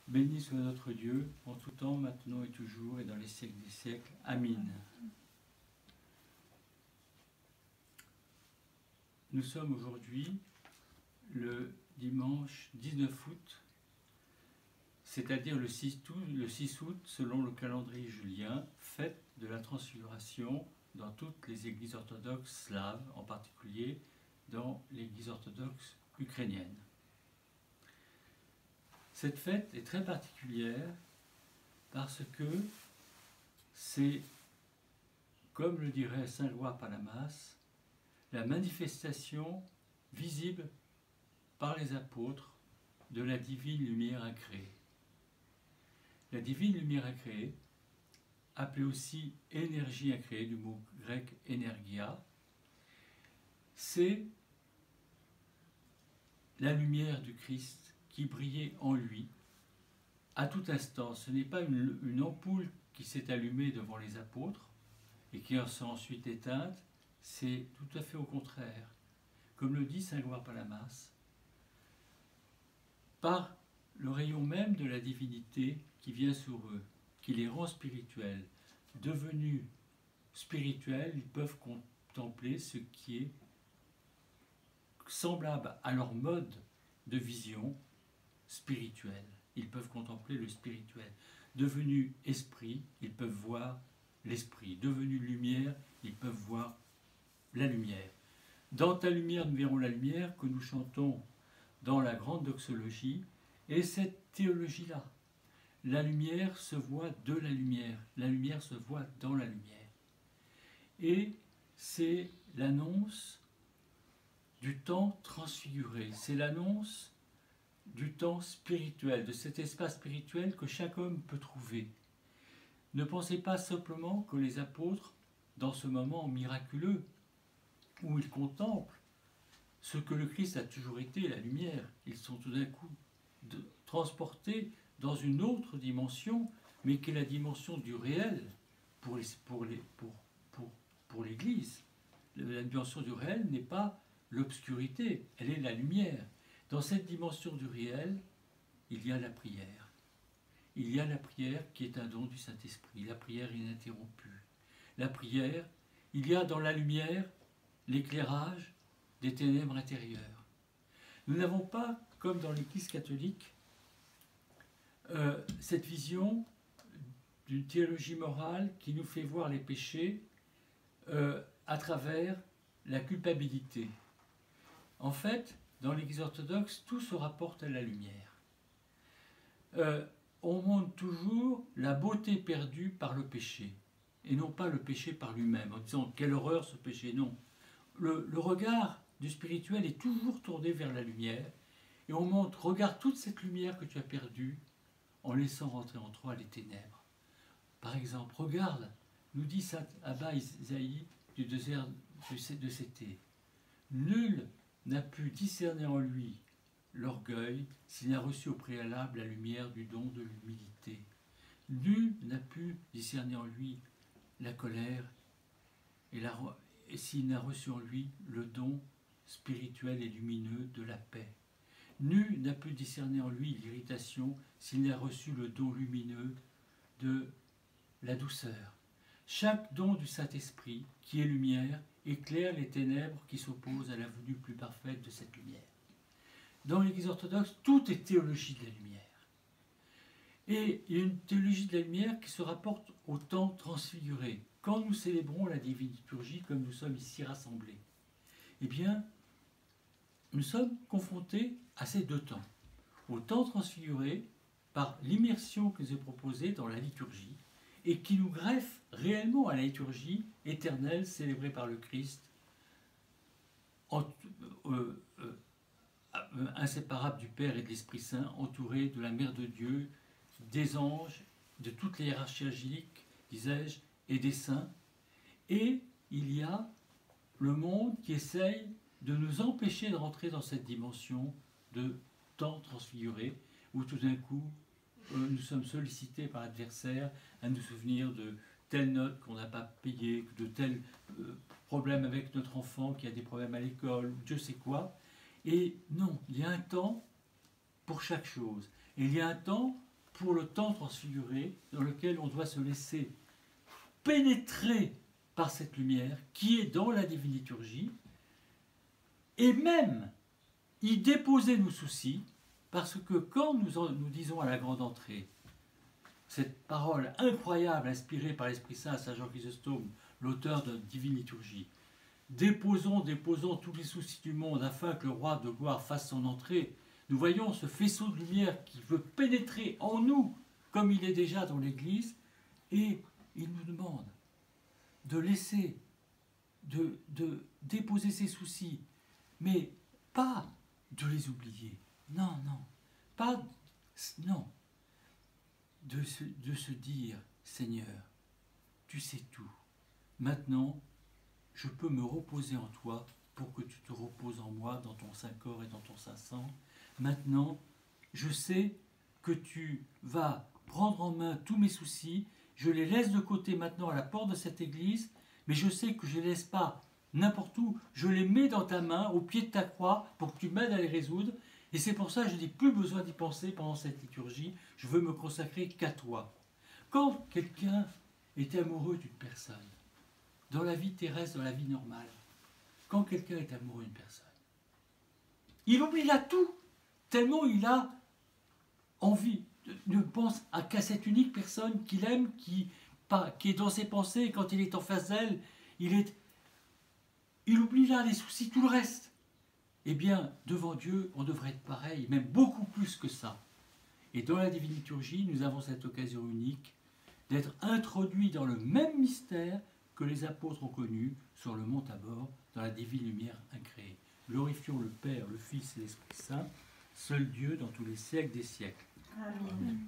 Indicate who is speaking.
Speaker 1: Béni soit notre Dieu, en tout temps, maintenant et toujours, et dans les siècles des siècles. Amin. Nous sommes aujourd'hui le dimanche 19 août, c'est-à-dire le 6 août, selon le calendrier julien, fête de la transfiguration dans toutes les églises orthodoxes slaves, en particulier dans l'église orthodoxe ukrainienne. Cette fête est très particulière parce que c'est, comme le dirait saint Loïs Palamas, la manifestation visible par les apôtres de la divine lumière incréée. La divine lumière incréée, appelée aussi énergie incréée, du mot grec energia, c'est la lumière du Christ qui brillait en lui à tout instant. Ce n'est pas une ampoule qui s'est allumée devant les apôtres et qui s'est ensuite éteinte, c'est tout à fait au contraire. Comme le dit saint Loïs Palamas, par le rayon même de la divinité qui vient sur eux, qui les rend spirituels, devenus spirituels, ils peuvent contempler ce qui est semblable à leur mode de vision spirituelle. Ils peuvent contempler le spirituel. Devenus esprit, ils peuvent voir l'esprit. Devenus lumière, ils peuvent voir la lumière. Dans ta lumière, nous verrons la lumière que nous chantons dans la grande doxologie, et cette théologie-là. La lumière se voit de la lumière se voit dans la lumière. Et c'est l'annonce du temps transfiguré, c'est l'annonce du temps spirituel, de cet espace spirituel que chaque homme peut trouver. Ne pensez pas simplement que les apôtres, dans ce moment miraculeux, où ils contemplent ce que le Christ a toujours été, la lumière, ils sont tout d'un coup transportés dans une autre dimension, mais qui est la dimension du réel pour l'Église. La dimension du réel n'est pas l'obscurité, elle est la lumière. Dans cette dimension du réel, il y a la prière. Il y a la prière qui est un don du Saint-Esprit, la prière ininterrompue. La prière, il y a dans la lumière l'éclairage des ténèbres intérieures. Nous n'avons pas, comme dans l'Église catholique, cette vision d'une théologie morale qui nous fait voir les péchés à travers la culpabilité. En fait, dans l'Église orthodoxe, tout se rapporte à la lumière. On montre toujours la beauté perdue par le péché, et non pas le péché par lui-même, en disant « quelle horreur ce péché ». Non. Le regard du spirituel est toujours tourné vers la lumière, et on montre « regarde toute cette lumière que tu as perdue en laissant rentrer en toi les ténèbres ». Par exemple, regarde, nous dit saint Abba Isaïe du désert de Céthée, « Nul n'a pu discerner en lui l'orgueil s'il n'a reçu au préalable la lumière du don de l'humilité. Nul n'a pu discerner en lui la colère et s'il n'a reçu en lui le don spirituel et lumineux de la paix. Nul n'a pu discerner en lui l'irritation s'il n'a reçu le don lumineux de la douceur. Chaque don du Saint-Esprit, qui est lumière, éclaire les ténèbres qui s'opposent à la venue plus parfaite de cette lumière. Dans l'Église orthodoxe, tout est théologie de la lumière. Et il y a une théologie de la lumière qui se rapporte au temps transfiguré. Quand nous célébrons la divine liturgie, comme nous sommes ici rassemblés, eh bien, nous sommes confrontés à ces deux temps. Au temps transfiguré, par l'immersion qui nous est proposée dans la liturgie, et qui nous greffe réellement à la liturgie éternelle célébrée par le Christ, inséparable du Père et de l'Esprit Saint, entouré de la Mère de Dieu, des anges, de toute la hiérarchie angélique, disais-je, et des saints. Et il y a le monde qui essaye de nous empêcher de rentrer dans cette dimension de temps transfiguré, où tout d'un coup, nous sommes sollicités par l'adversaire à nous souvenir de telle note qu'on n'a pas payée, de tel problème avec notre enfant qui a des problèmes à l'école, ou Dieu sait quoi. Et non, il y a un temps pour chaque chose. Et il y a un temps pour le temps transfiguré dans lequel on doit se laisser pénétrer par cette lumière qui est dans la divine liturgie et même y déposer nos soucis, parce que quand nous disons à la grande entrée cette parole incroyable inspirée par l'Esprit Saint à Saint Jean Chrysostome, l'auteur de Divine Liturgie, déposons tous les soucis du monde afin que le roi de gloire fasse son entrée, nous voyons ce faisceau de lumière qui veut pénétrer en nous comme il est déjà dans l'Église, et il nous demande de laisser, de déposer ses soucis, mais pas de les oublier. Non, non, pas, non. De se dire, Seigneur, tu sais tout. Maintenant, je peux me reposer en toi pour que tu te reposes en moi, dans ton Saint-Corps et dans ton Saint-Sang. Maintenant, je sais que tu vas prendre en main tous mes soucis. Je les laisse de côté maintenant à la porte de cette église, mais je sais que je ne les laisse pas n'importe où. Je les mets dans ta main, au pied de ta croix, pour que tu m'aides à les résoudre. Et c'est pour ça que je n'ai plus besoin d'y penser pendant cette liturgie. Je veux me consacrer qu'à toi. Quand quelqu'un est amoureux d'une personne, dans la vie terrestre, dans la vie normale, quand quelqu'un est amoureux d'une personne, il oublie là tout, tellement il a envie, ne pense qu'à cette unique personne qu'il aime, qui est dans ses pensées, et quand il est en face d'elle, il oublie là les soucis, tout le reste. Eh bien, devant Dieu, on devrait être pareil, même beaucoup plus que ça. Et dans la Divine Liturgie, nous avons cette occasion unique d'être introduits dans le même mystère que les apôtres ont connu sur le mont Tabor, dans la divine lumière incréée. Glorifions le Père, le Fils et l'Esprit Saint, seul Dieu dans tous les siècles des siècles.
Speaker 2: Amen.